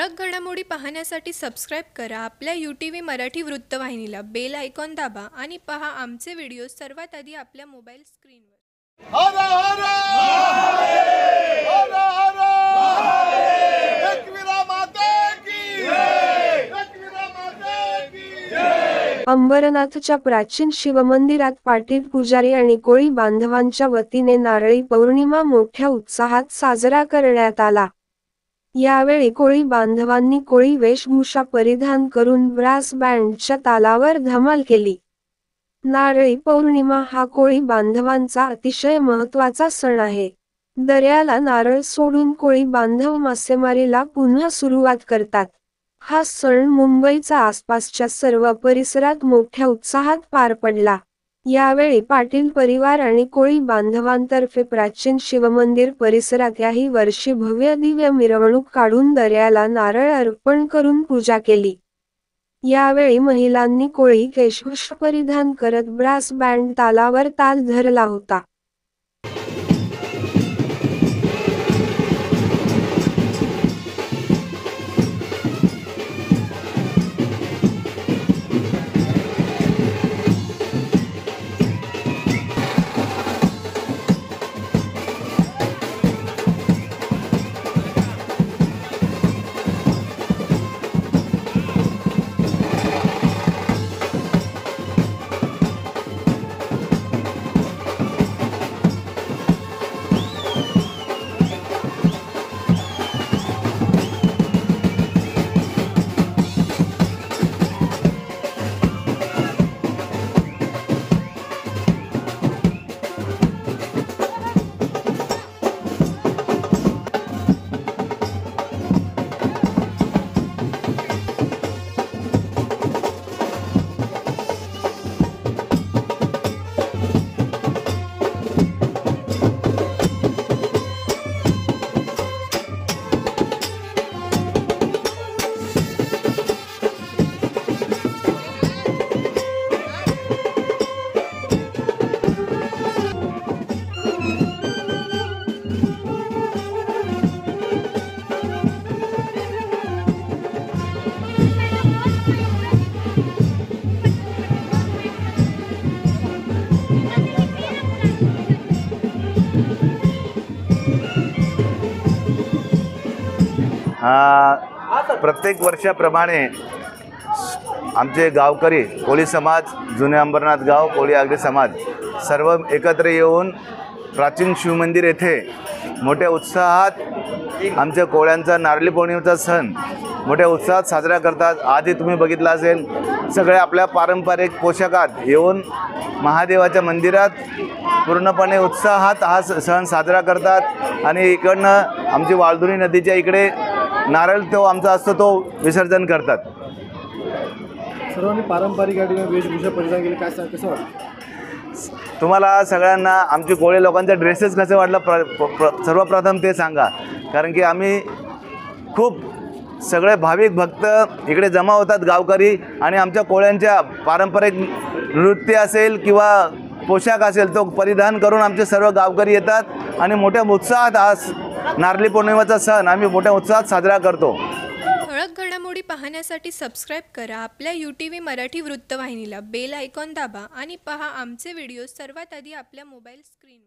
ठळक घडामोडी पाहण्यासाठी सबस्क्राईब करा आपल्या UTV मराठी वृत्तवाहिनीला। बेल आयकॉन दाबा आणि पहा आमचे व्हिडिओ सर्वात आधी आपल्या मोबाईल स्क्रीनवर। हर हर हर हर एकवीरा माते की जय, एकवीरा माते की जय। अंबरनाथच्या प्राचीन शिवमंदिरात पाटील पुजारी आणि कोळी बांधवांच्या वतीने नारळी पौर्णिमा मोठ्या उत्साहात साजरा करण्यात आला। यावेळी कोळी बांधवांनी कोळी वेशभूषा परिधान करून ब्रास बँडच्या तालावर धमाल केली। नारळी पौर्णिमा हा कोळी बांधवांचा अतिशय महत्त्वाचा सण आहे। दर्याला नारळ सोडून कोळी बांधव मासेमारीला पुन्हा सुरुवात करतात। हा सण मुंबईचा आसपासच्या सर्व परिसरात मोठ्या उत्साहात पार पडला। यावेळी पाटील परिवार आणि कोळी बांधवांतर्फे प्राचीन शिवमंदिर परिसरात याही वर्षी भव्य दिव्य मिरवणूक काढून दर्याला नारळ अर्पण करून पूजा केली। यावेळी महिलांनी कोळी वेशभूषा परिधान करत ब्रास बँड तालावर ताल धरला होता। प्रत्येक वर्षाप्रमाणे आमचे गावकरी कोळी समाज, जुने अंबरनाथ गाव, कोळी आगरी समाज सर्व एकत्र येऊन प्राचीन शिवमंदिर येथे मोठ्या उत्साहात आमच्या कोळ्यांचा नारळी पौर्णिमेचा सण मोठ्या उत्साहात साजरा करतात। आधी तुम्ही बघितलं असेल, सगळे आपल्या पारंपरिक पोशाखात येऊन महादेवाच्या मंदिरात पूर्णपणे उत्साहात हा सण साजरा करतात आणि इकडनं आमची वाळधुणी नदीच्या इकडे नारळ तो आमचा असतो तो विसर्जन करतात। सर्वांनी पारंपरिक वेशभूषा परिधान केली, काय कसं वाटतं तुम्हाला सगळ्यांना? आमचे कोळी लोकांचा ड्रेसेस कसे वाटलं सर्वप्रथम ते सांगा, कारण की आम्ही खूप सगळे भाविक भक्त इकडे जमा होतात गावकरी, आणि आमच्या कोळ्यांच्या पारंपरिक नृत्य असेल किंवा पोशाख असेल तो परिधान करून आमचे सर्व गावकरी येतात आणि मोठ्या उत्साहात हा नारळी पौर्णिमेचा सण आम्ही मोठ्या उत्साहात साजरा करतो। ठळक घडामोडी पाहण्यासाठी सबस्क्राईब करा आपल्या UTV मराठी वृत्तवाहिनीला। बेल आयकॉन दाबा आणि पहा आमचे व्हिडिओ सर्वात आधी आपल्या मोबाईल स्क्रीनवर।